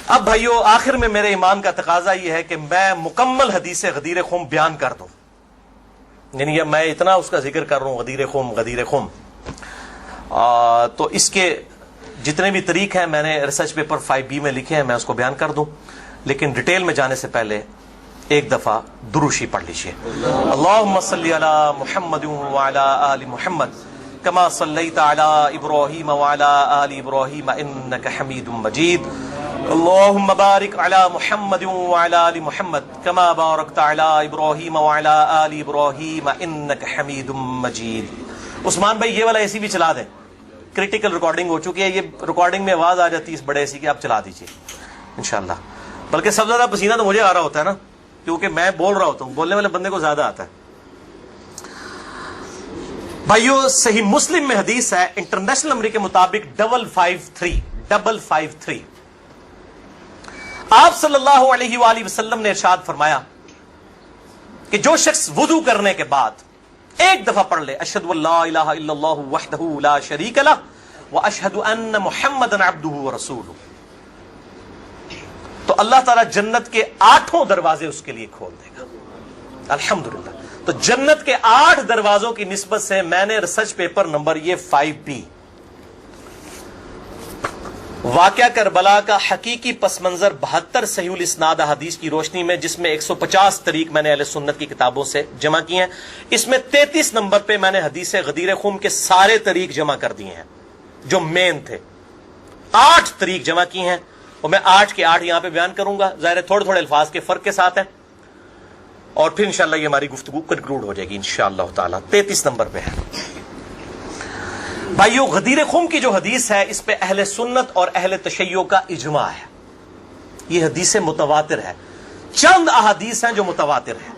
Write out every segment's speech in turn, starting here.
اب بھائیو آخر میں میرے ایمان کا تقاضا یہ ہے کہ میں مکمل حدیث غدیر خم بیان کر دوں، یعنی میں اتنا اس کا ذکر کر رہا ہوں غدیر خم تو اس کے جتنے بھی طریق ہیں میں نے ریسرچ پیپر 5B میں لکھے ہیں، میں اس کو بیان کر دوں، لیکن ڈیٹیل میں جانے سے پہلے ایک دفعہ دروشی پڑھ لیجیے۔ اللہم صلی علی محمد وعلی آل محمد کما صلیت علی ابراہیم وعلی آل ابراہیم انک حمید مجید، اللہم بارک علی محمد وعلی آل محمد کما بارکت علی ابراہیم وعلی آل ابراہیم انک حمید مجید۔ عثمان بھائی یہ والا اے سی بھی چلا دیں، کریٹیکل ریکارڈنگ ہو چکی ہے، یہ ریکارڈنگ میں آواز آ جاتی ہے اس بڑے اے سی کی، آپ چلا دیجیے انشاءاللہ۔ بلکہ سب سے زیادہ پسینہ تو مجھے آ رہا ہوتا ہے نا، کیونکہ میں بول رہا ہوتا ہوں، بولنے والے بندے کو زیادہ آتا ہے۔ بھائیو صحیح مسلم میں حدیث ہے انٹرنیشنل نمبر کے مطابق 553 آپ صلی اللہ علیہ وآلہ وسلم نے ارشاد فرمایا کہ جو شخص وضو کرنے کے بعد ایک دفعہ پڑھ لے اشہد ان لا الہ الا اللہ وحدہ لا شریک لہ واشہد ان محمدا عبدہ ورسولہ، تو اللہ تعالیٰ جنت کے 8 دروازے اس کے لیے کھول دے گا۔ الحمدللہ، تو جنت کے 8 دروازوں کی نسبت سے میں نے ریسرچ پیپر نمبر یہ 5B واقعہ کربلا کا حقیقی پس منظر 72 صحیح الاسناد حدیث کی روشنی میں، جس میں 150 طریق میں نے اہل سنت کی کتابوں سے جمع کیے ہیں، اس میں 33 نمبر پہ میں نے حدیث غدیر خم کے سارے طریق جمع کر دیے ہیں جو مین تھے، 8 طریق جمع کیے ہیں، اور میں 8 کے 8 یہاں پہ بیان کروں گا، ظاہر تھوڑے تھوڑے الفاظ کے فرق کے ساتھ ہیں، اور پھر انشاءاللہ یہ ہماری گفتگو کنکلوڈ ہو جائے گی انشاءاللہ تعالی۔ 33 نمبر پہ ہے بھائیو غدیر خم کی جو حدیث ہے، اس پہ اہل سنت اور اہل تشیع کا اجماع ہے، یہ حدیث متواتر ہے۔ چند احادیث ہیں جو متواتر ہیں،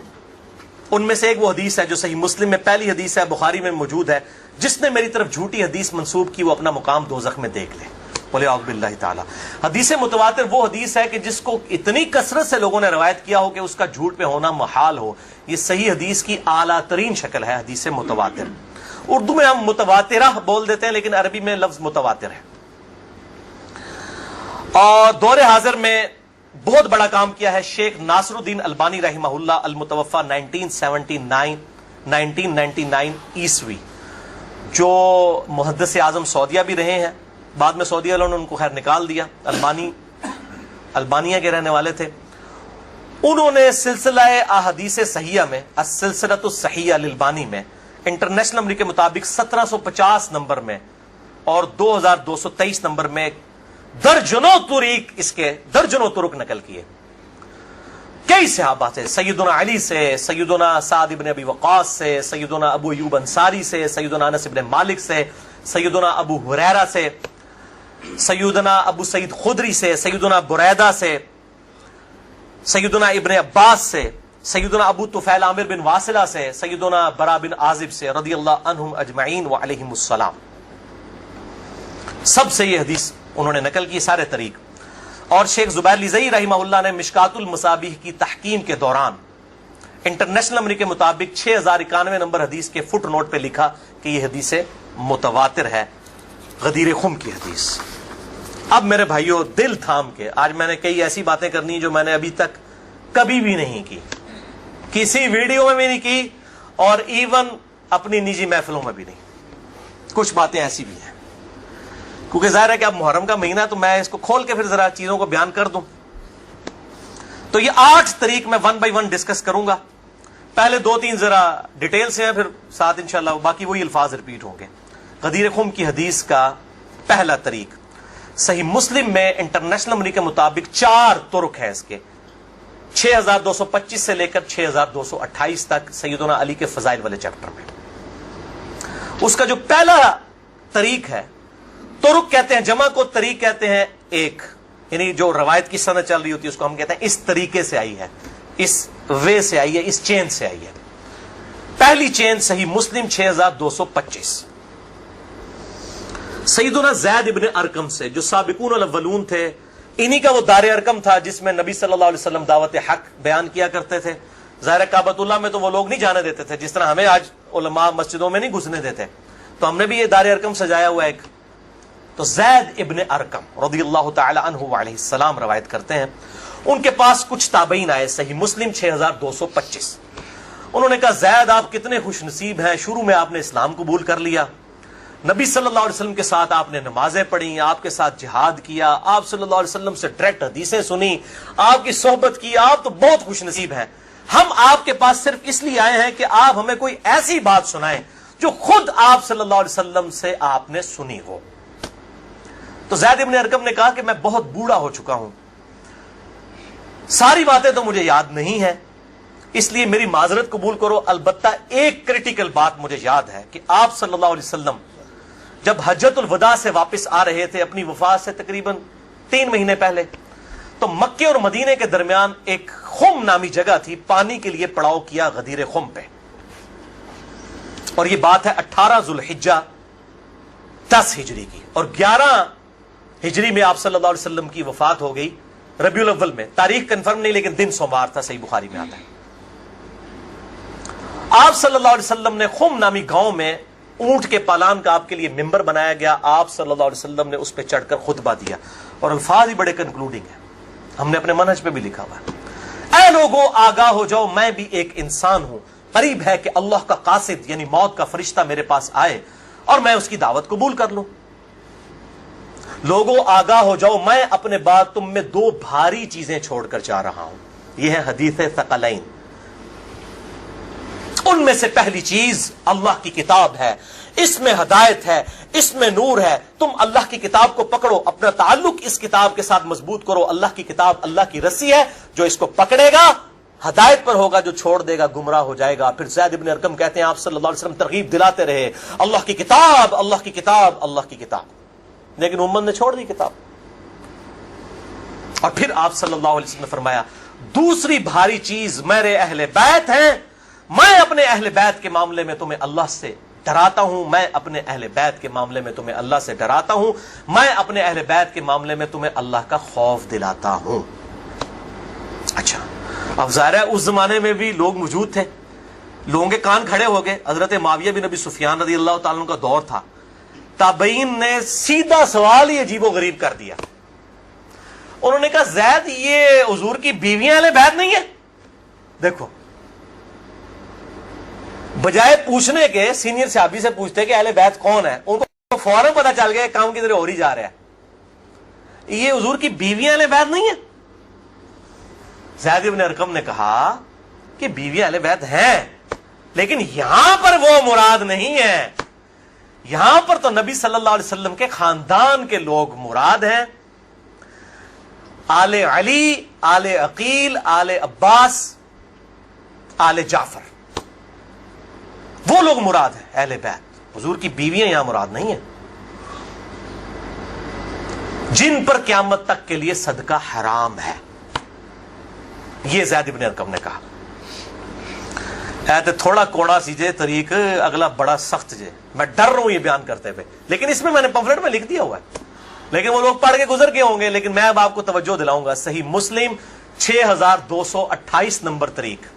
ان میں سے ایک وہ حدیث ہے جو صحیح مسلم میں پہلی حدیث ہے، بخاری میں موجود ہے، جس نے میری طرف جھوٹی حدیث منسوب کی وہ اپنا مقام دوزخ میں دیکھ لے، بولے اعوذ باللہ تعالی۔ حدیث متواتر وہ حدیث ہے کہ جس کو اتنی کثرت سے لوگوں نے روایت کیا ہو کہ اس کا جھوٹ پہ ہونا محال ہو، یہ صحیح حدیث کی اعلیٰ ترین شکل ہے حدیث متواتر۔ اردو میں ہم متواترہ بول دیتے ہیں، لیکن عربی میں لفظ متواتر ہے۔ اور دور حاضر میں بہت بڑا کام کیا ہے شیخ ناصر الدین البانی رحمہ اللہ، المتوفى 1999 عیسوی، جو محدث اعظم سعودیہ بھی رہے ہیں، بعد میں سعودیہ والوں نے ان کو خیر نکال دیا، البانیہ کے رہنے والے تھے۔ انہوں نے سلسلہ احادیث صحیحہ میں، السلسلۃ الصحیحہ للبانی میں، انٹرنیشنل نمبر کے مطابق 1750 نمبر میں اور 2223 نمبر میں درجنوں طریق، اس کے درجنوں طرق نقل کیے کئی صحابہ سے، سیدنا علی سے، سیدنا سعد بن ابی وقاص سے، سیدنا ابو ایوب انصاری سے، سیدنا انس بن مالک سے، سیدنا ابو ہریرہ سے، سیدنا ابو سعید خدری سے، سیدنا بریدہ سے، سیدنا ابن عباس سے، سیدنا ابو طفیل عامر بن واصلہ سے، سیدنا برا بن عازب سے رضی اللہ عنہم اجمعین وعلیہم السلام، سب سے یہ حدیث انہوں نے نقل کی سارے طریق۔ اور شیخ زبیر لیزئی رحمہ اللہ نے مشکات المصابیح کی تحقیم کے دوران انٹرنیشنل نمبر کے مطابق 6091 نمبر حدیث کے فٹ نوٹ پہ لکھا کہ یہ حدیث متواتر ہے، غدیر خم کی حدیث۔ اب میرے بھائیوں دل تھام کے، آج میں نے کئی ایسی باتیں کرنی جو میں نے ابھی تک کبھی بھی نہیں کی، کسی ویڈیو میں بھی نہیں کی، اور ایون اپنی نجی محفلوں میں بھی نہیں۔ کچھ باتیں ایسی بھی ہیں کیونکہ ظاہر ہے کہ اب محرم کا مہینہ، تو میں اس کو کھول کے پھر ذرا چیزوں کو بیان کر دوں۔ تو یہ 8 طریق میں 1 بائی 1 ڈسکس کروں گا، پہلے 2-3 ذرا ڈیٹیل سے ہیں، پھر ساتھ انشاءاللہ باقی وہی الفاظ ریپیٹ ہوں گے۔ غدیر خم کی حدیث کا پہلا طریق صحیح مسلم میں انٹرنیشنل نمبر کے مطابق 4 طرق ہیں اس کے، 6225 سے لے کر 6228 تک، سیدنا علی کے فضائل والے چیپٹر میں۔ اس کا جو پہلا طریق ہے، طرق کہتے ہیں جمع کو، طریق کہتے ہیں ایک، یعنی جو روایت کی سند چل رہی ہوتی ہے اس کو ہم کہتے ہیں اس طریقے سے آئی ہے، اس وے سے آئی ہے، اس چین سے آئی ہے۔ پہلی چین صحیح مسلم 6225 سیدنا زید ابن ارقم سے، جو سابقون الاولون تھے، انہی کا وہ دار ارقم تھا جس میں نبی صلی اللہ علیہ وسلم دعوت حق بیان کیا کرتے تھے۔ ظاہر کعبۃ اللہ میں تو وہ لوگ نہیں جانے دیتے تھے، جس طرح ہمیں آج علماء مسجدوں میں نہیں گھسنے دیتے، تو ہم نے بھی یہ دار ارقم سجایا ہوا ایک، تو زید ابن ارقم رضی اللہ تعالی عنہ علیہ السلام روایت کرتے ہیں، ان کے پاس کچھ تابعین آئے، صحیح مسلم 6225۔ انہوں نے کہا زید آپ کتنے خوش نصیب ہیں، شروع میں آپ نے اسلام قبول کر لیا، نبی صلی اللہ علیہ وسلم کے ساتھ آپ نے نمازیں پڑھی، آپ کے ساتھ جہاد کیا، آپ صلی اللہ علیہ وسلم سے ڈائریکٹ حدیثیں سنی، آپ کی صحبت کی، آپ تو بہت خوش نصیب ہیں۔ ہم آپ کے پاس صرف اس لیے آئے ہیں کہ آپ ہمیں کوئی ایسی بات سنائیں جو خود آپ صلی اللہ علیہ وسلم سے آپ نے سنی ہو۔ تو زید ابن ارقم نے کہا کہ میں بہت بوڑھا ہو چکا ہوں، ساری باتیں تو مجھے یاد نہیں ہیں، اس لیے میری معذرت قبول کرو، البتہ ایک کریٹیکل بات مجھے یاد ہے کہ آپ صلی اللہ علیہ وسلم جب حجۃ الوداع سے واپس آ رہے تھے اپنی وفات سے تقریباً 3 مہینے پہلے، تو مکے اور مدینے کے درمیان ایک خم نامی جگہ تھی، پانی کے لیے پڑاؤ کیا غدیر خم پہ، اور یہ بات ہے 18 ذوالحجہ 10 ہجری کی، اور 11 ہجری میں آپ صلی اللہ علیہ وسلم کی وفات ہو گئی ربیع الاول میں، تاریخ کنفرم نہیں لیکن دن سوموار تھا، صحیح بخاری میں آتا ہے۔ آپ صلی اللہ علیہ وسلم نے خم نامی گاؤں میں اونٹ کے پالان کا آپ کے لیے ممبر بنایا گیا، آپ صلی اللہ علیہ وسلم نے اس پہ چڑھ کر خطبہ دیا، اور الفاظ ہی بڑے کنکلوڈنگ ہیں، ہم نے اپنے منہج پہ بھی لکھا ہوا ہے، اے لوگوں آگاہ ہو جاؤ، میں بھی ایک انسان ہوں، قریب ہے کہ اللہ کا قاصد یعنی موت کا فرشتہ میرے پاس آئے اور میں اس کی دعوت قبول کر لوں۔ لوگوں آگاہ ہو جاؤ، میں اپنے بعد تم میں 2 بھاری چیزیں چھوڑ کر جا رہا ہوں، یہ ہے حدیث ثقلین۔ ان میں سے پہلی چیز اللہ کی کتاب ہے، اس میں ہدایت ہے، اس میں نور ہے، تم اللہ کی کتاب کو پکڑو، اپنا تعلق اس کتاب کے ساتھ مضبوط کرو، اللہ کی کتاب اللہ کی رسی ہے، جو اس کو پکڑے گا ہدایت پر ہوگا، جو چھوڑ دے گا گمراہ ہو جائے گا۔ پھر زید ابن ارقم کہتے ہیں آپ صلی اللہ علیہ وسلم ترغیب دلاتے رہے، اللہ کی کتاب، اللہ کی کتاب، اللہ کی کتاب، لیکن امت نے چھوڑ دی کتاب۔ اور پھر آپ صلی اللہ علیہ وسلم نے فرمایا دوسری بھاری چیز میرے اہل بیت ہیں، میں اپنے اہل بیت کے معاملے میں تمہیں اللہ سے ڈراتا ہوں، میں اپنے اہل بیت کے معاملے میں تمہیں اللہ سے ڈراتا ہوں، میں اپنے اہل بیت کے معاملے میں تمہیں اللہ کا خوف دلاتا ہوں۔ اچھا، اب ظاہر ہے اس زمانے میں بھی لوگ موجود تھے، لوگوں کے کان کھڑے ہو گئے، حضرت معاویہ بن ابی سفیان رضی اللہ تعالیٰ عنہ کا دور تھا، تابعین نے سیدھا سوال ہی عجیب و غریب کر دیا، انہوں نے کہا زید یہ حضور کی بیویاں اہل بیت نہیں ہیں؟ دیکھو، بجائے پوچھنے کے سینئر صحابی سے پوچھتے کہ اہل بیت کون ہے، ان کو فوراً پتا چل گیا کام کی طرح ہو ہی جا رہا ہے، یہ حضور کی بیویاں اہل بیت نہیں ہیں۔ زید بن ارقم نے کہا کہ بیویاں اہل بیت ہیں، لیکن یہاں پر وہ مراد نہیں ہے، یہاں پر تو نبی صلی اللہ علیہ وسلم کے خاندان کے لوگ مراد ہیں، آل علی، آل عقیل، آل عباس، آل جعفر، وہ لوگ مراد ہیں اہل بیت، حضور کی بیویاں یہاں مراد نہیں ہیں، جن پر قیامت تک کے لیے صدقہ حرام ہے، یہ زید بن ارقم نے کہا۔ ایتے تھوڑا کوڑا سیجے طریق، اگلا بڑا سخت جے، میں ڈر رہا ہوں یہ بیان کرتے ہوئے، لیکن اس میں نے پمفلٹ میں لکھ دیا ہوا ہے، لیکن وہ لوگ پڑھ کے گزر گئے ہوں گے، لیکن میں اب آپ کو توجہ دلاؤں گا۔ صحیح مسلم 6228 نمبر طریق،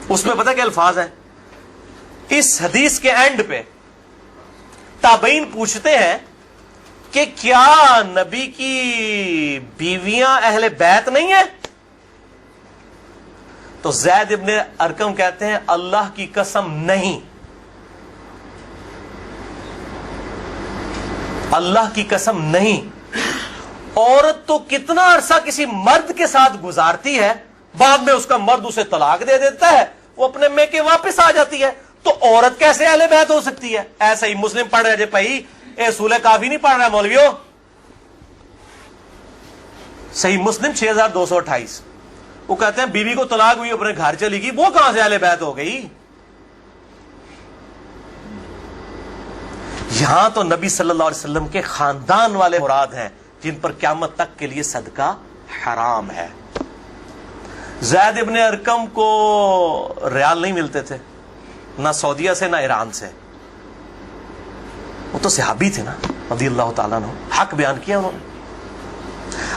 اس میں پتہ کیا الفاظ ہیں؟ اس حدیث کے اینڈ پہ تابعین پوچھتے ہیں کہ کیا نبی کی بیویاں اہل بیت نہیں ہیں؟ تو زید ابن ارقم کہتے ہیں اللہ کی قسم نہیں، اللہ کی قسم نہیں، عورت تو کتنا عرصہ کسی مرد کے ساتھ گزارتی ہے، بعد میں اس کا مرد اسے طلاق دے دیتا ہے، وہ اپنے میکے واپس آ جاتی ہے، تو عورت کیسے اہل بیت ہو سکتی ہے؟ ایسا ہی مسلم پڑھ رہے جے بھائی، اصول کافی نہیں پڑھ رہا ہے مولویوں، صحیح مسلم 6228، وہ کہتے ہیں بیوی کو طلاق ہوئی اپنے گھر چلی گئی، وہ کہاں سے اہل بیت ہو گئی؟ یہاں تو نبی صلی اللہ علیہ وسلم کے خاندان والے مراد ہیں، جن پر قیامت تک کے لیے صدقہ حرام ہے۔ زید ابن ارقم کو ریال نہیں ملتے تھے، نہ سعودیہ سے نہ ایران سے، وہ تو صحابی تھے نا رضی اللہ تعالیٰ عنہ، حق بیان کیا انہوں نے۔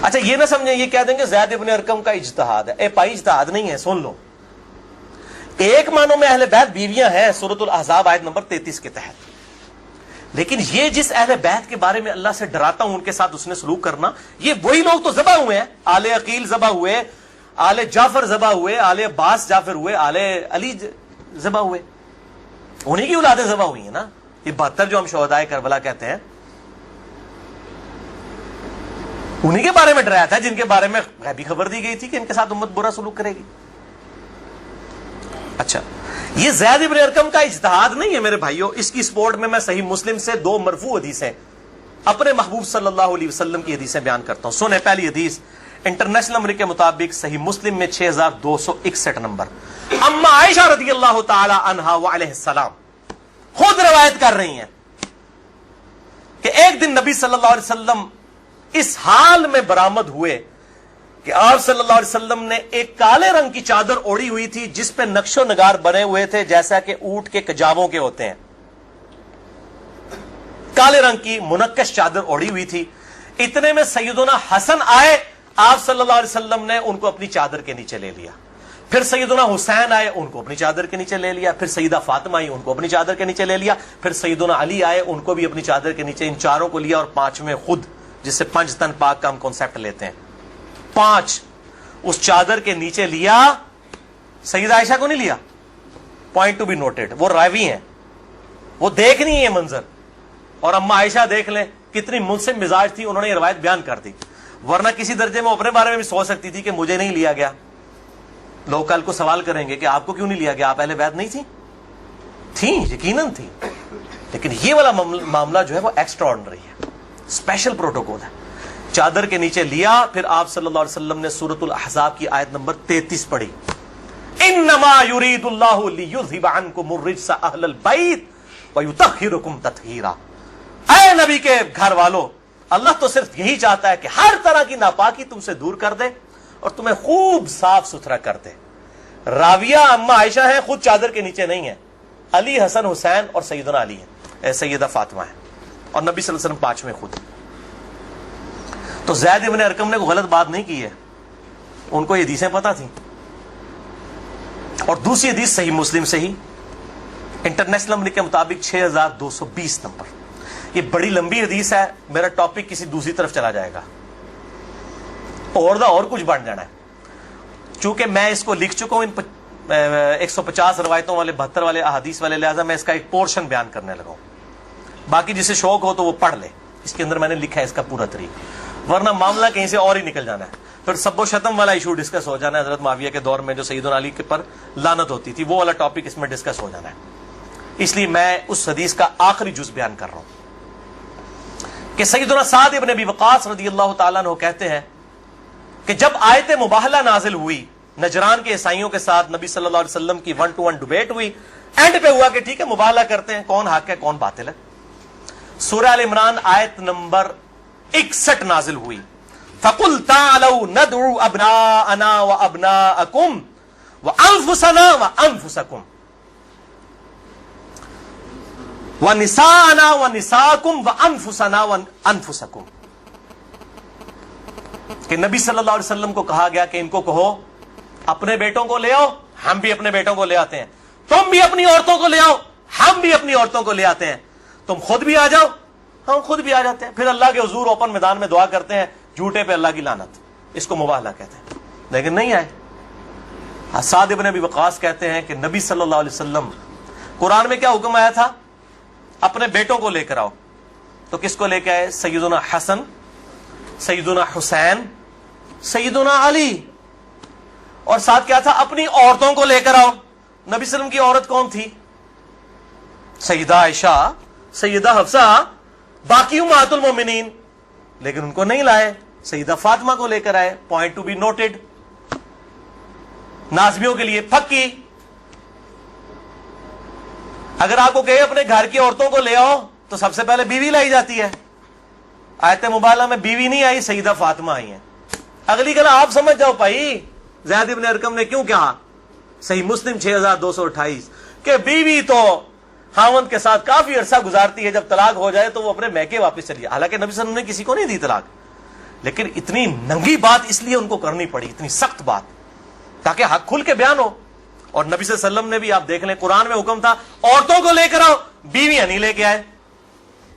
اچھا یہ نہ سمجھیں یہ کہہ دیں کہ زید ابن ارقم کا اجتہاد ہے، اے بھائی اجتہاد نہیں ہے، سن لو، ایک معنوں میں اہل بیت بیویاں ہیں سورۃ الاحزاب آیت نمبر 33 کے تحت، لیکن یہ جس اہل بیت کے بارے میں اللہ سے ڈراتا ہوں ان کے ساتھ اس نے سلوک کرنا، یہ وہی لوگ تو ذبح ہوئے ہیں، آل عقیل ذبح ہوئے، آل جعفر ذبح ہوئے، آل عباس جعفر ہوئے، آل علی ذبح ہوئے، انہی کی اولادیں ذبح ہوئی ہیں نا. یہ 72 جو ہم شہدائے کربلا کہتے ہیں انہی کے بارے میں ڈرایا تھا، جن کے بارے میں غیبی خبر دی گئی تھی کہ ان کے ساتھ امت برا سلوک کرے گی. اچھا، یہ زید ابن ارقم کا اجتہاد نہیں ہے میرے بھائیوں، اس کی سپورٹ میں صحیح مسلم سے 2 مرفوع حدیثیں اپنے محبوب صلی اللہ علیہ وسلم کی حدیثیں بیان کرتا ہوں. سنیں پہلی حدیث انٹرنیشنل نمبر کے مطابق صحیح مسلم میں 6261 نمبر. اما عائشہ رضی اللہ تعالی عنہا وعلیہ السلام خود روایت کر رہی ہیں کہ ایک دن نبی صلی اللہ علیہ وسلم اس حال میں برآمد ہوئے کہ آپ صلی اللہ علیہ وسلم نے ایک کالے رنگ کی چادر اوڑھی ہوئی تھی جس پہ نقش و نگار بنے ہوئے تھے جیسا کہ اونٹ کے کجاووں کے ہوتے ہیں. کالے رنگ کی منقش چادر اوڑھی ہوئی تھی. اتنے میں سیدنا حسن آئے، آپ صلی اللہ علیہ وسلم نے ان کو اپنی چادر کے نیچے لے لیا. پھر سیدنا حسین آئے، ان کو اپنی چادر کے نیچے لے لیا. پھر سیدہ فاطمہ آئی، ان کو اپنی چادر کے نیچے لے لیا. پھر سیدنا علی آئے، ان کو بھی اپنی چادر کے نیچے، ان چاروں کو لیا. اور 5ویں خود، جس سے 5 تن پاک کا ہم کانسیپٹ لیتے ہیں، 5 اس چادر کے نیچے لیا. سیدہ عائشہ کو نہیں لیا. پوائنٹ ٹو بی نوٹڈ، وہ راوی ہیں، وہ دیکھ نہیں ہے منظر. اور اما عائشہ دیکھ لیں کتنی منصف مزاج تھی، انہوں نے یہ روایت بیان کر دی. ورنہ کسی درجے میں اپنے بارے میں بھی سوچ سکتی تھی کہ مجھے نہیں لیا گیا. لوگ کل کو سوال کریں گے کہ آپ کو کیوں نہیں لیا گیا، آپ اہل بیت نہیں تھیں، یقیناً تھی. لیکن یہ والا معاملہ جو ہے وہ ایکسٹرا آرڈنری ہے، اسپیشل پروٹوکول ہے. چادر کے نیچے لیا. پھر آپ صلی اللہ علیہ وسلم نے سورۃ الاحزاب کی آیت نمبر 33 پڑھی، انما یرید اللہ لیذھب عنکم الرجس اہل البیت ویطہرکم تطہیرا. اے نبی کے گھر والو، اللہ تو صرف یہی چاہتا ہے کہ ہر طرح کی ناپاکی تم سے دور کر دے اور تمہیں خوب صاف ستھرا کر دے. راویہ اما عائشہ ہیں، خود چادر کے نیچے نہیں ہے. علی، حسن، حسین اور سیدنا علی ہیں، سیدہ فاطمہ ہیں، اور نبی صلی اللہ علیہ وسلم 5ویں خود. تو زید ابن ارقم نے کوئی غلط بات نہیں کی ہے، ان کو یہ حدیثیں پتہ تھیں. اور دوسری حدیث صحیح مسلم سے ہی انٹرنیشنل نمبر کے مطابق 6220 نمبر. یہ بڑی لمبی حدیث ہے، میرا ٹاپک کسی دوسری طرف چلا جائے گا اور کچھ بن جانا ہے. چونکہ میں اس کو لکھ چکا ہوں ان 150 روایتوں والے 72 والے احادیث والے، لہذا میں اس کا ایک پورشن بیان کرنے لگا ہوں. باقی جسے شوق ہو تو وہ پڑھ لے، اس کے اندر میں نے لکھا ہے اس کا پورا طریقہ، ورنہ معاملہ کہیں سے اور ہی نکل جانا ہے. پھر سب و شتم والا ایشو ڈسکس ہو جانا ہے، حضرت معاویہ کے دور میں جو سیدنا علی کے پر لعنت ہوتی تھی، وہ والا ٹاپک اس میں ڈسکس ہو جانا ہے. اس لیے میں اس حدیث کا آخری جز بیان کر رہا ہوں کہ سیدنا سعد ابن ابی وقاص رضی اللہ تعالیٰ عنہ کہتے ہیں کہ جب آیت مباہلہ نازل ہوئی نجران کے عیسائیوں کے ساتھ، نبی صلی اللہ علیہ وسلم کی 1-to-1 ڈبیٹ ہوئی. اینڈ پہ ہوا کہ ٹھیک ہے مباہلہ کرتے ہیں، کون حق ہے کون باطل ہے. سورہ ال عمران آیت نمبر 61 نازل ہوئی، فَقُلْ تَعَالَوْا نَدْعُوا أَبْنَاءَنَا وَأَبْنَاءَكُمْ وَأَنفُسَنَا وَأَنفُسَكُمْ وَنِسَاءَنَا وَنِسَاءَكُمْ وَأَنفُسَنَا وَأَنفُسَكُمْ. کہ نبی صلی اللہ علیہ وسلم کو کہا گیا کہ ان کو کہو اپنے بیٹوں کو لے آؤ، ہم بھی اپنے بیٹوں کو لے آتے ہیں. تم بھی اپنی عورتوں کو لے آؤ، ہم بھی اپنی عورتوں کو لے آتے ہیں. تم خود بھی آ جاؤ، ہم خود بھی آ جاتے ہیں. پھر اللہ کے حضور اوپن میدان میں دعا کرتے ہیں، جھوٹے پہ اللہ کی لعنت. اس کو مباہلہ کہتے ہیں. لیکن نہیں آئے. سعد ابن ابی وقاص کہتے ہیں کہ نبی صلی اللہ علیہ وسلم، قرآن میں کیا حکم آیا تھا؟ اپنے بیٹوں کو لے کر آؤ. تو کس کو لے کے آئے؟ سیدنا حسن، سیدنا حسین، سیدنا علی. اور ساتھ کیا تھا؟ اپنی عورتوں کو لے کر آؤ. نبی صلی اللہ علیہ وسلم کی عورت کون تھی؟ سیدہ عائشہ، سیدہ حفصہ، باقی امہات المومنین. لیکن ان کو نہیں لائے، سیدہ فاطمہ کو لے کر آئے. Point to be noted. نازمیوں کے لیے پکی. اگر آپ کو کہے اپنے گھر کی عورتوں کو لے آؤ تو سب سے پہلے بیوی لائی جاتی ہے. آیت مباہلہ میں بیوی نہیں آئی، سیدہ فاطمہ آئی ہیں. اگلی گلا آپ سمجھ جاؤ بھائی زید ابن ارقم نے کیوں کہا. صحیح مسلم 6228 کہ بیوی تو خاوند کے ساتھ کافی عرصہ گزارتی ہے، جب طلاق ہو جائے تو وہ اپنے میکے واپس چلی جائے. حالانکہ نبی صلی اللہ علیہ وسلم نے کسی کو نہیں دی طلاق، لیکن اتنی ننگی بات اس لیے ان کو کرنی پڑی، اتنی سخت بات، تاکہ حق کھل کے بیان ہو. اور نبی صلی اللہ علیہ وسلم نے بھی آپ دیکھ لیں قرآن میں حکم تھا عورتوں کو لے کر آؤ، بیویاں نہیں لے کے آئے.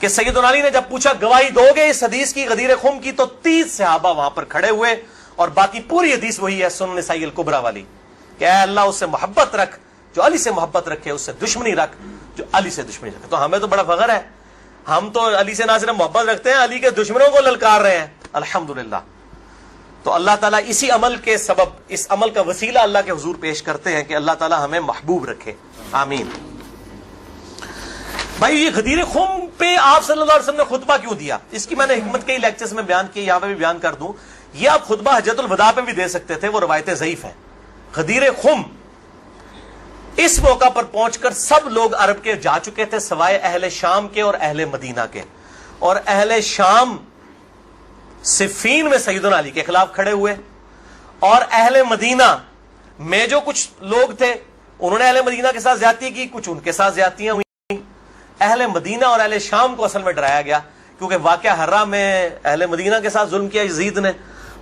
کہ سیدنا علی نے جب پوچھا گواہی دو گے اس حدیث کی غدیر خم کی، تو 30 صحابہ وہاں پر کھڑے ہوئے، اور باقی پوری حدیث وہی ہے سنن نسائی الکبریٰ والی کہ اے اللہ اس سے محبت رکھ جو علی سے محبت رکھے، اس سے دشمنی رکھ جو علی سے دشمنی رکھے۔ تو ہمیں تو بڑا فخر ہے، ہم تو علی سے نہ صرف محبت رکھتے ہیں، علی کے دشمنوں کو للکار رہے ہیں، الحمدللہ۔ تو اللہ تعالیٰ اسی عمل کے سبب، اس عمل کا وسیلہ اللہ کے حضور پیش کرتے ہیں کہ اللہ تعالیٰ ہمیں محبوب رکھے، آمین۔ بھائی یہ غدیر خم پہ آپ صلی اللہ علیہ وسلم نے خطبہ کیوں دیا؟ اس کی میں نے حکمت کئی لیکچرز میں بیان کی، یہاں پہ بھی بیان کر دوں۔ یہ آپ خطبہ حجۃ الوداع پہ بھی دے سکتے تھے، وہ روایتیں ضعیف ہیں۔ غدیر خم اس موقع پر پہنچ کر سب لوگ عرب کے جا چکے تھے سوائے اہل شام کے اور اہل مدینہ کے، اور اہل شام صفین میں سیدنا علی کے خلاف کھڑے ہوئے، اور اہل مدینہ میں جو کچھ لوگ تھے انہوں نے اہل مدینہ کے ساتھ زیادتی کی، کچھ ان کے ساتھ زیادتیاں ہوئی۔ اہل مدینہ اور اہل شام کو اصل میں ڈرایا گیا، کیونکہ واقعہ ہرہ میں اہل مدینہ کے ساتھ ظلم کیا یزید نے،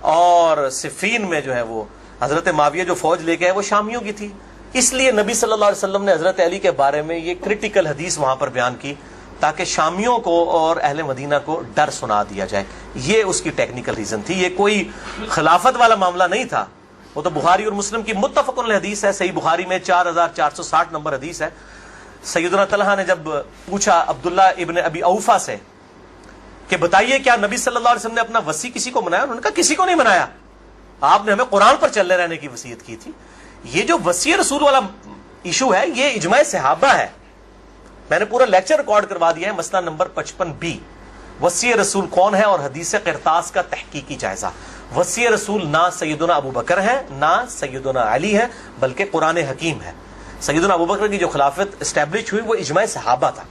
اور صفین میں جو ہے وہ حضرت معاویہ جو فوج لے کے آئے وہ شامیوں کی تھی۔ اس لیے نبی صلی اللہ علیہ وسلم نے حضرت علی کے بارے میں یہ کرٹیکل حدیث وہاں پر بیان کی تاکہ شامیوں کو اور اہل مدینہ کو ڈر سنا دیا جائے۔ یہ اس کی ٹیکنیکل ریزن تھی، یہ کوئی خلافت والا معاملہ نہیں تھا۔ وہ تو بخاری اور مسلم کی متفق علیہ حدیث ہے، صحیح بخاری میں 4460 نمبر حدیث ہے۔ سیدنا طلحہ نے جب پوچھا عبداللہ ابن ابی اوفا سے کہ بتائیے کیا نبی صلی اللہ علیہ وسلم نے اپنا وصی کسی کو منایا؟ انہوں نے کہا کسی کو نہیں منایا، آپ نے ہمیں قرآن پر چلے رہنے کی وصیت کی تھی۔ یہ جو وصی رسول والا ایشو ہے یہ اجماع صحابہ ہے، میں نے پورا لیکچر ریکارڈ کروا دیا ہے، مسئلہ نمبر 55B، وصی رسول کون ہے اور حدیث قرطاس کا تحقیقی جائزہ۔ وصی رسول نہ سیدنا ابو بکر ہے نہ سیدنا علی ہے، بلکہ قرآن حکیم ہے۔ سیدنا ابو بکر کی جو خلافت اسٹیبلش ہوئی وہ اجماع صحابہ تھا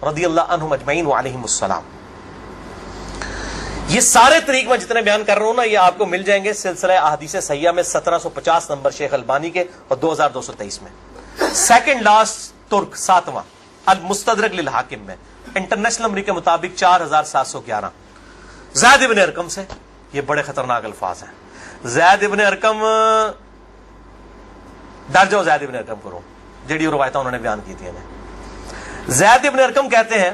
رضی اللہ عنہم اجمعین وعلیہم السلام۔ یہ سارے طریق میں جتنے بیان کر رہا ہوں نا یہ آپ کو مل جائیں گے سلسلہ احادیث صحیحہ میں 1750 نمبر شیخ البانی کے اور 2223 میں۔ سیکنڈ لاسٹ ترک 7واں المستدرک للحاکم میں انٹرنیشنل نمبر کے مطابق 4711 زید ابن ارقم سے۔ یہ بڑے خطرناک الفاظ ہیں۔ زید ابن ارقم، ڈر جاؤ زید ابن ارقم کرو، جڑی روایتیں انہوں نے بیان کی تھی ہمیں۔ زید ابن ارقم کہتے ہیں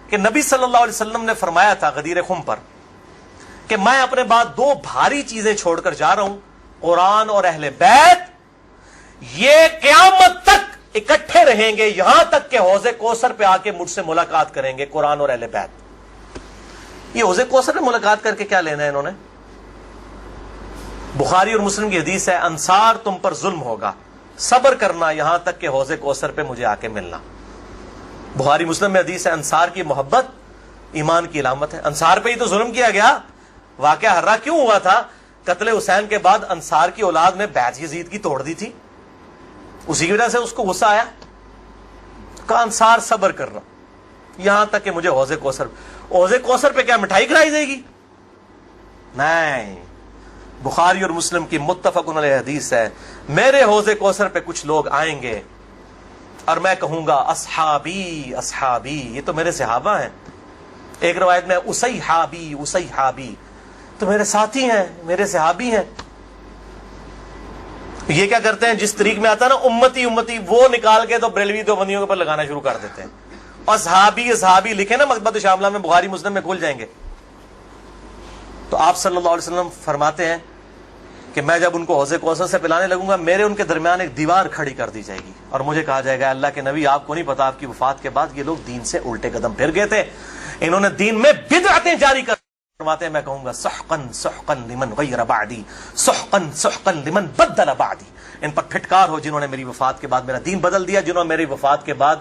کہ نبی صلی اللہ علیہ وسلم نے فرمایا تھا غدیر خم پر کہ میں اپنے بعد 2 بھاری چیزیں چھوڑ کر جا رہا ہوں، قرآن اور اہل بیت، یہ قیامت تک اکٹھے رہیں گے یہاں تک کہ حوض کوثر پہ آ کے مجھ سے ملاقات کریں گے، قرآن اور اہل بیت۔ یہ حوض کوثر پہ ملاقات کر کے کیا لینا ہے انہوں نے؟ بخاری اور مسلم کی حدیث ہے انصار تم پر ظلم ہوگا، صبر کرنا یہاں تک کہ حوض کوثر پہ مجھے آ کے ملنا۔ بخاری مسلم میں حدیث ہے انصار کی محبت ایمان کی علامت ہے۔ انصار پہ ہی تو ظلم کیا گیا، واقعہ ہرہ کیوں ہوا تھا؟ قتل حسین کے بعد انصار کی اولاد نے بیعت یزید کی توڑ دی تھی، اسی کی وجہ سے اس کو غصہ آیا، کہا انصار صبر کر رہا یہاں تک کہ مجھے حوض کوثر پہ کیا مٹھائی کھلائی جائے گی؟ نہیں، بخاری اور مسلم کی متفق علیہ حدیث ہے میرے حوض کوثر پہ کچھ لوگ آئیں گے اور میں کہوں گا اصحابی اصحابی، یہ تو میرے صحابہ ہیں۔ ایک روایت میں اسیحابی اسیحابی، تو میرے ساتھی ہیں، میرے صحابی ہیں۔ یہ کیا کرتے ہیں جس طریق میں آتا ہے نا امتی امتی، وہ نکال کے تو بریلوی دیوبندیوں کے اوپر لگانا شروع کر دیتے ہیں۔ اور صحابی صحابی لکھے نا مکتبۃ شاملہ میں، بخاری مسلم میں کھل جائیں گے۔ تو آپ صلی اللہ علیہ وسلم فرماتے ہیں کہ میں جب ان کو حوض کوثر سے پلانے لگوں گا میرے ان کے درمیان ایک دیوار کھڑی کر دی جائے گی اور مجھے کہا جائے گا اللہ کے نبی آپ کو نہیں پتا آپ کی وفات کے بعد یہ لوگ دین سے الٹے قدم پھر گئے تھے، انہوں نے دین میں بدعتیں جاری کر فرماتے ہیں میں کہوں گا سحقن سحقن لمن غیر بعدی سحقن سحقن لمن بدل بعدی، ان پر پھٹکار ہو جنہوں نے میری وفات کے بعد میرا دین بدل دیا، جنہوں نے میری وفات کے بعد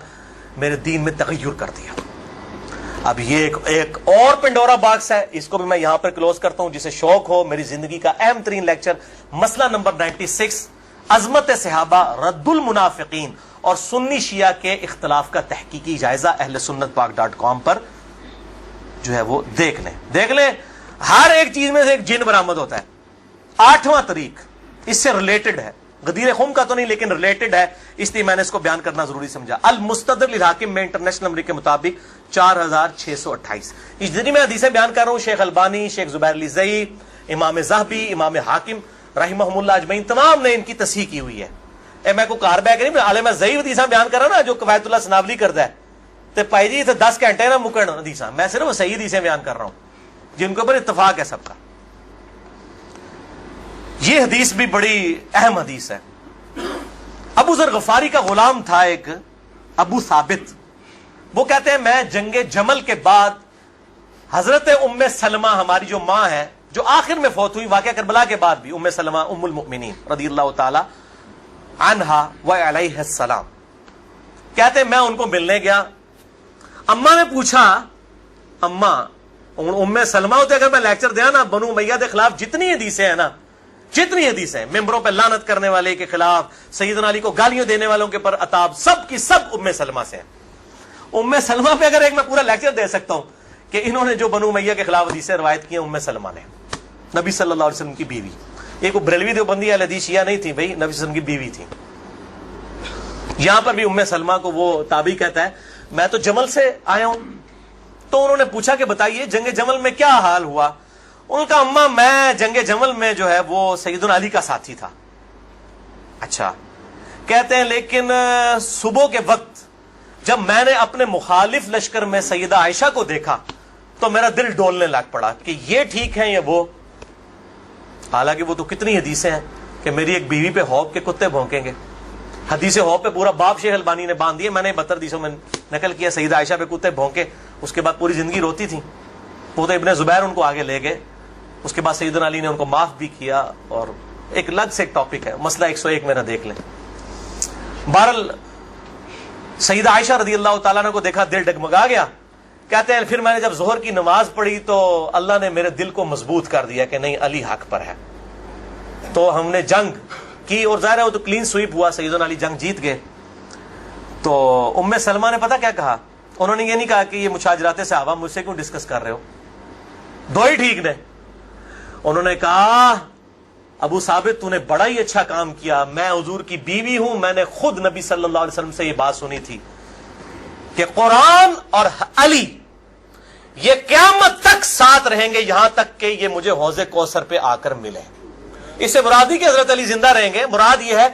میرے دین میں تغیر کر دیا۔ اب یہ ایک اور پنڈورا باکس ہے، اس کو بھی میں یہاں پر کلوز کرتا ہوں۔ جسے شوق ہو میری زندگی کا اہم ترین لیکچر مسئلہ نمبر 96 عظمت صحابہ رد المنافقین اور سنی شیعہ کے اختلاف کا تحقیقی جائزہ اہل سنت پاک.com پر جو ہے وہ دیکھ لیں۔ ہر ایک چیز میں سے ایک جن برآمد ہوتا ہے۔ 8واں طریق اس سے ریلیٹڈ ہے، غدیر خم کا تو نہیں لیکن ریلیٹڈ ہے، اس لیے میں نے اس کو بیان کرنا ضروری سمجھا۔ المستدرک للحاکم میں انٹرنیشنل نمبر کے مطابق 4628۔ اس جتنی میں حدیثیں بیان کر رہا ہوں شیخ البانی، شیخ زبیر لزئی، امام ذہبی، امام حاکم رحمہم اللہ اجمعین تمام نے ان کی تصحیح کی ہوئی ہے۔ میں کو کار بیک نہیں، عالم ضعیف حدیثیں بیان کر رہا نا جو قواعد اللہ سناولی کرتا ہے، تو بھائی جی 10 گھنٹے نہ مکن حدیثاں، میں صرف صحیح حدیثیں بیان کر رہا ہوں جن کے اوپر اتفاق ہے سب کا۔ یہ حدیث بھی بڑی اہم حدیث ہے۔ ابو ذر غفاری کا غلام تھا ایک ابو ثابت، وہ کہتے ہیں میں جنگ جمل کے بعد حضرت ام سلمہ ہماری جو ماں ہے جو آخر میں فوت ہوئی واقعہ کربلا کے بعد بھی، ام سلمہ ام المؤمنین رضی اللہ تعالی عنہا و علیہ السلام، کہتے ہیں میں ان کو ملنے گیا، اماں نے پوچھا، اماں ام سلمہ ہوتے اگر میں لیکچر دیا نا بنو امیہ کے خلاف جتنی حدیثیں ہیں نا، جتنی حدیثیں ممبروں پہ لعنت کرنے والے کے خلاف، سیدنا علی کو گالیاں دینے والوں کے پر عتاب، سب کی سب ام سلمہ سے ہیں۔ ام سلمہ پہ اگر ایک میں پورا لیکچر دے سکتا ہوں کہ انہوں نے جو بنو امیہ کے خلاف حدیثیں روایت کی ہیں، ام سلمہ نے، نبی صلی اللہ علیہ وسلم کی بیوی، یہ کوئی بریلوی دیوبندی اہل حدیث شیعہ نہیں تھی بھائی، نبی صلی اللہ علیہ وسلم کی بیوی تھی۔ یہاں پر بھی ام سلمہ کو وہ تابعی کہتا ہے میں تو جمل سے آیا ہوں، تو انہوں نے پوچھا کہ بتائیے جنگ جمل میں کیا حال ہوا؟ ان کا اماں میں جنگ جمل میں جو ہے وہ سیدنا علی کا ساتھی تھا۔ اچھا، کہتے ہیں لیکن صبح کے وقت جب میں نے اپنے مخالف لشکر میں سیدہ عائشہ کو دیکھا تو میرا دل ڈولنے لگ پڑا کہ یہ ٹھیک ہے یا وہ، حالانکہ وہ تو کتنی حدیثیں ہیں کہ میری ایک بیوی پہ خوف کے کتے بھونکیں گے، حدیث خوف پہ پورا باب شیخ البانی نے باندھ دیا، میں نے 72 حدیثوں میں نقل کیا، سیدہ عائشہ پہ کتے بھونکے، اس کے بعد پوری زندگی روتی تھی، وہ تو ابن زبیر ان کو آگے لے گئے، اس کے بعد سیدنا علی نے ان کو معاف بھی کیا، اور ایک الگ سے ایک ٹاپک ہے، مسئلہ 101 میرا دیکھ لیں۔ بہرحال سیدہ عائشہ رضی اللہ تعالیٰ عنہ کو دیکھا دل ڈگمگا گیا، کہتے ہیں پھر میں نے جب ظہر کی نماز پڑھی تو اللہ نے میرے دل کو مضبوط کر دیا کہ نہیں علی حق پر ہے، تو ہم نے جنگ کی، اور ظاہر ہے وہ تو کلین سویپ ہوا، سیدنا علی جنگ جیت گئے۔ تو ام سلمہ نے پتہ کیا کہا؟ انہوں نے یہ نہیں کہا کہ یہ مشاجرات صحابہ مجھ سے کیوں ڈسکس کر رہے ہو، دو ہی ٹھیک نے، انہوں نے کہا ابو ثابت تو نے بڑا ہی اچھا کام کیا، میں حضور کی بیوی ہوں، میں نے خود نبی صلی اللہ علیہ وسلم سے یہ بات سنی تھی کہ قرآن اور علی یہ قیامت تک ساتھ رہیں گے یہاں تک کہ یہ مجھے حوض کوثر پہ آ کر ملے۔ اس سے مراد ہی کہ حضرت علی زندہ رہیں گے، مراد یہ ہے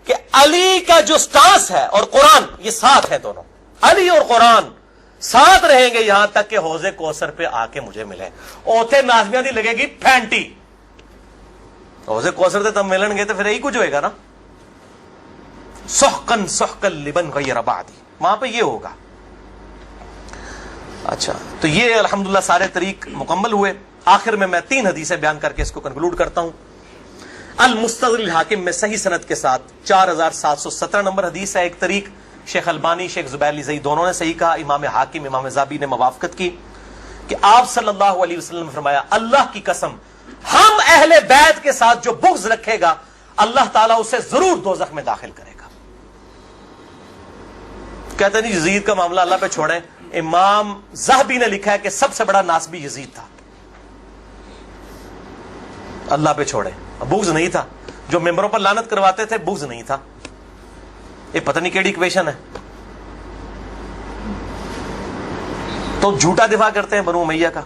کہ علی کا جو سٹانس ہے اور قرآن یہ ساتھ ہیں، دونوں علی اور قرآن ساتھ رہیں گے یہاں تک کہ حوض کوثر پہ آ کے مجھے ملے۔ اوتھے نازمیاں دی لگے گی پھینٹی، حوض کوثر تے تم ملن گے تو پھر یہی کچھ ہوئے گا نا، سحقن سحقن لمن غیر بعدی، وہاں پہ یہ ہوگا۔ اچھا، تو یہ الحمدللہ سارے طریق مکمل ہوئے۔ آخر میں 3 حدیثیں بیان کر کے اس کو کنکلوڈ کرتا ہوں۔ المستدرک الحاکم میں صحیح سند کے ساتھ 4717 نمبر حدیث ہے، ایک طریق شیخ البانی شیخ زبیر لیزئی دونوں نے صحیح کہا، امام حاکم امام ذابی نے موافقت کی کہ آپ صلی اللہ علیہ وسلم نے فرمایا اللہ کی قسم ہم اہل بیت کے ساتھ جو بغض رکھے گا اللہ تعالیٰ اسے ضرور دوزخ میں داخل کرے گا۔ کہتے ہیں یزید کا معاملہ اللہ پہ چھوڑیں، امام ذہبی نے لکھا ہے کہ سب سے بڑا ناسبی یزید تھا، اللہ پہ چھوڑیں، بغض نہیں تھا، جو ممبروں پر لعنت کرواتے تھے بغض نہیں تھا، یہ پتہ نہیں کیڑی ایکویشن ہے، تو جھوٹا دفاع کرتے ہیں بنو امیہ کا۔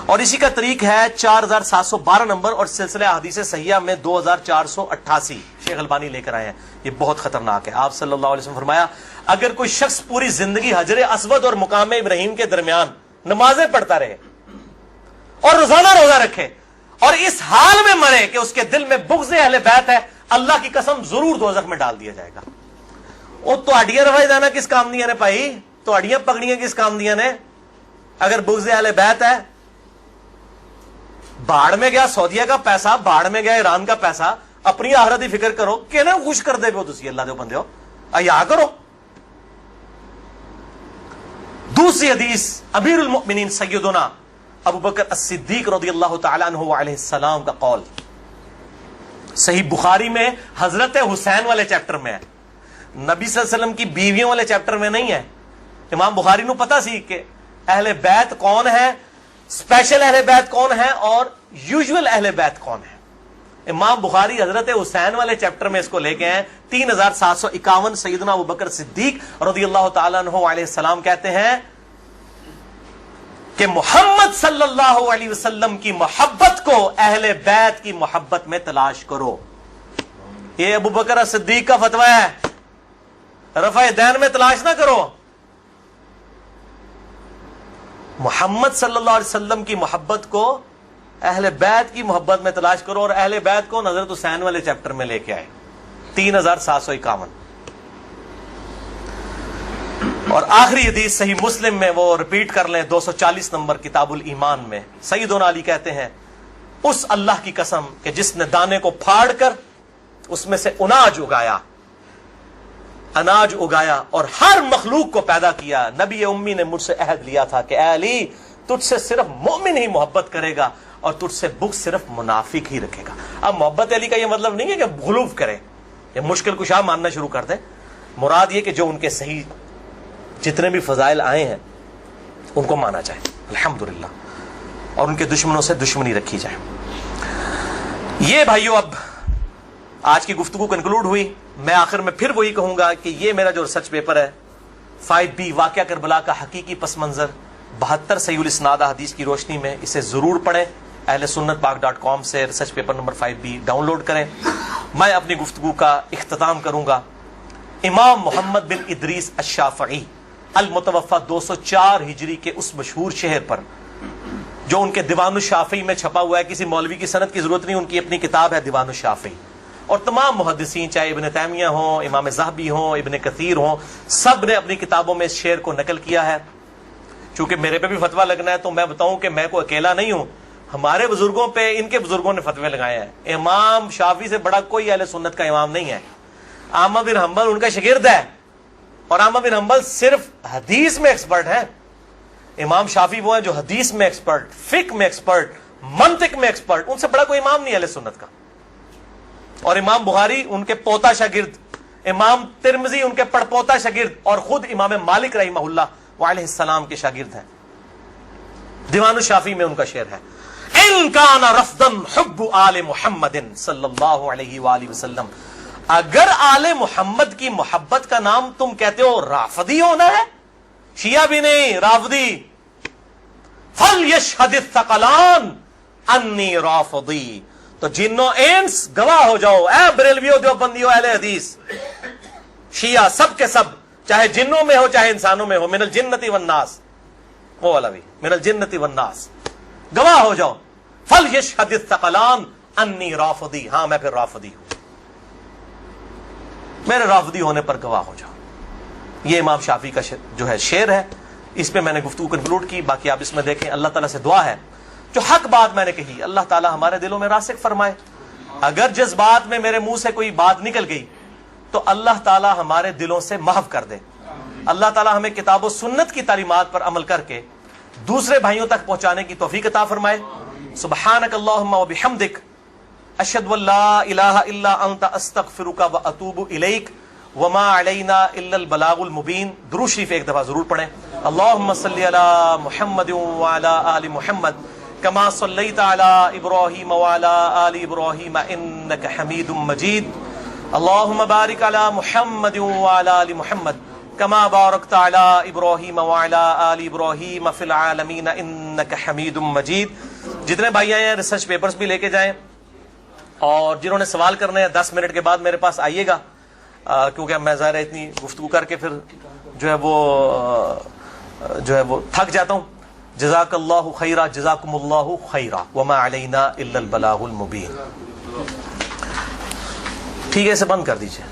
اور اسی کا طریق ہے 4712 نمبر اور سلسلہ حدیث صحیحہ میں 2488 شیخ البانی لے کر آئے ہیں، یہ بہت خطرناک ہے۔ آپ صلی اللہ علیہ وسلم فرمایا اگر کوئی شخص پوری زندگی حجر اسود اور مقام ابراہیم کے درمیان نمازیں پڑھتا رہے اور روزانہ روزہ رکھے اور اس حال میں مرے کہ اس کے دل میں بغض اہل بیت ہے، اللہ کی قسم ضرور دوزخ میں ڈال دیا جائے گا۔ وہ تو اڈیاں روائی دانا کس کام دیا نے بھائی، تو اڈیاں پکڑیاں کس کام دیا نے؟ اگر بغض اہل بیت ہے، باڑ میں گیا سعودیہ کا پیسہ، باڑ میں گیا ایران کا پیسہ، اپنی آخرت کی فکر کرو کہ نا خوش کر دے پو تسی اللہ دے بندے ہو، ایا کرو۔ دوسری حدیث امیر المؤمنین سیدنا ابو بکر الصدیق رضی اللہ تعالیٰ عنہ علیہ السلام کا قول، صحیح بخاری میں حضرت حسین والے چیپٹر میں ہے، نبی صلی اللہ علیہ وسلم کی بیویوں والے چیپٹر میں نہیں ہے۔ امام بخاری نو پتا سی کہ اہل بیت کون ہے، اسپیشل اہل بیت کون ہے اور یوزول اہل بیت کون ہے۔ امام بخاری حضرت حسین والے چیپٹر میں اس کو لے کے ہیں 3751 سیدنا ابو بکر صدیق رضی اللہ تعالیٰ عنہ علیہ السلام کہتے ہیں کہ محمد صلی اللہ علیہ وسلم کی محبت کو اہل بیت کی محبت میں تلاش کرو۔ یہ ابو بکر صدیق کا فتویٰ ہے، رفع دین میں تلاش نہ کرو، محمد صلی اللہ علیہ وسلم کی محبت کو اہل بیت کی محبت میں تلاش کرو، اور اہل بیت کو حضرت حسین والے چیپٹر میں لے کے آئے 3751. اور آخری حدیث صحیح مسلم میں وہ ریپیٹ کر لیں 240 نمبر کتاب الایمان میں. سیدنا علی کہتے ہیں اس اللہ کی قسم کہ جس نے دانے کو پھاڑ کر اس میں سے اناج اگایا اور ہر مخلوق کو پیدا کیا، نبی امی نے مجھ سے عہد لیا تھا کہ اے علی تجھ سے صرف مومن ہی محبت کرے گا اور تجھ سے بغض صرف منافق ہی رکھے گا. اب محبت علی کا یہ مطلب نہیں ہے کہ غلوف کرے یا مشکل کشا ماننا شروع کر دے. مراد یہ کہ جو ان کے صحیح جتنے بھی فضائل آئے ہیں ان کو مانا جائے الحمدللہ، اور ان کے دشمنوں سے دشمنی رکھی جائے. یہ بھائیو اب آج کی گفتگو کنکلوڈ ہوئی. میں آخر میں پھر وہی کہوں گا کہ یہ میرا جو ریسرچ پیپر ہے 5B واقعہ کربلا کا حقیقی پس منظر 72 صحیح الاسناد حدیث کی روشنی میں، اسے ضرور پڑھیں. اہل سنت پاک.com سے research paper number 5B download کریں. میں اپنی گفتگو کا اختتام کروں گا امام محمد بن ادریس الشافعی المتوفى 204 ہجری کے اس مشہور شہر پر جو ان کے دیوان الشافعی میں چھپا ہوا ہے. کسی مولوی کی سند کی ضرورت نہیں، ان کی اپنی کتاب ہے دیوان الشافعی. اور تمام محدثین چاہے ابن تیمیہ ہوں، امام ذہبی ہوں، ابن کثیر ہوں، سب نے اپنی کتابوں میں اس شعر کو نقل کیا ہے. چونکہ میرے پہ بھی فتویٰ لگنا ہے تو میں بتاؤں کہ میں کوئی اکیلا نہیں ہوں. ہمارے بزرگوں پہ ان کے بزرگوں نے فتوے لگائے ہیں. امام شافعی سے بڑا کوئی اہل سنت کا امام نہیں ہے. احمد بن حنبل ان کا شاگرد ہے، اور احمد بن حنبل صرف حدیث میں ایکسپرٹ ہیں. امام شافعی وہ ہیں جو حدیث میں ایکسپرٹ، فقہ میں ایکسپرٹ، منطق میں ایکسپرٹ. ان سے بڑا کوئی امام نہیں اہل سنت کا. اور امام بخاری ان کے پوتا شاگرد، امام ترمذی ان کے پڑپوتا شاگرد، اور خود امام مالک رحمہ اللہ وعلیہ السلام کے شاگرد ہیں. دیوان الشافعی میں ان کا شعر ہے ان کان رفضا حب آل محمد صلی اللہ علیہ وآلہ وسلم. اگر آل محمد کی محبت کا نام تم کہتے ہو رافضی ہونا ہے، شیعہ بھی نہیں رافضی، فلیشہد الثقلان انی رافضی. تو جنوں انس گواہ ہو جاؤ، اے بریلویو دیوبندیو اہل حدیث شیعہ سب کے سب، چاہے جنوں میں ہو چاہے انسانوں میں ہو، من الجنت والناس، وہ والا بھی من الجنت والناس، گواہ ہو جاؤ. فلیشہد الثقلان انی رافضی، ہاں میں پھر رافضی ہوں، میرے رافضی ہونے پر گواہ ہو جاؤ. یہ امام شافعی کا جو ہے شعر ہے. اس پہ میں نے گفتگو کنکلوڈ کی. باقی آپ اس میں دیکھیں. اللہ تعالیٰ سے دعا ہے جو حق بات میں نے کہی اللہ تعالیٰ ہمارے دلوں میں راسخ فرمائے. اگر جس بات میں میرے منہ سے کوئی بات نکل گئی تو اللہ تعالیٰ ہمارے دلوں سے محو کر دے. اللہ تعالیٰ ہمیں کتاب و سنت کی تعلیمات پر عمل کر کے دوسرے بھائیوں تک پہنچانے کی توفیق عطا فرمائے. سبحانک اللہم و بحمدک اشہد ان لا الہ الا انت استغفرک و اتوب الیک وما علینا الا البلاغ المبین. درود شریف ایک دفعہ ضرور پڑھیں. اللہم صلی علی محمد وعلی آل محمد کما صلیت علی ابراہیم وعلی آل ابراہیم انک حمید مجید. اللہم بارک علی محمد وعلی آل محمد کما بارکت علی ابراہیم وعلی آل ابراہیم فی العالمین انک حمید مجید. جتنے بھائی آئے ہیں ریسرچ پیپرز بھی لے کے جائیں، اور جنہوں نے سوال کرنے ہیں 10 منٹ کے بعد میرے پاس آئیے گا، کیونکہ میں ظاہر ہے اتنی گفتگو کر کے پھر جو ہے وہ تھک جاتا ہوں. جزاک اللہ خیرہ، جزاکم اللہ خیرہ، وما علینا الا البلاغ المبین. ٹھیک ہے، اسے بند کر دیجیے.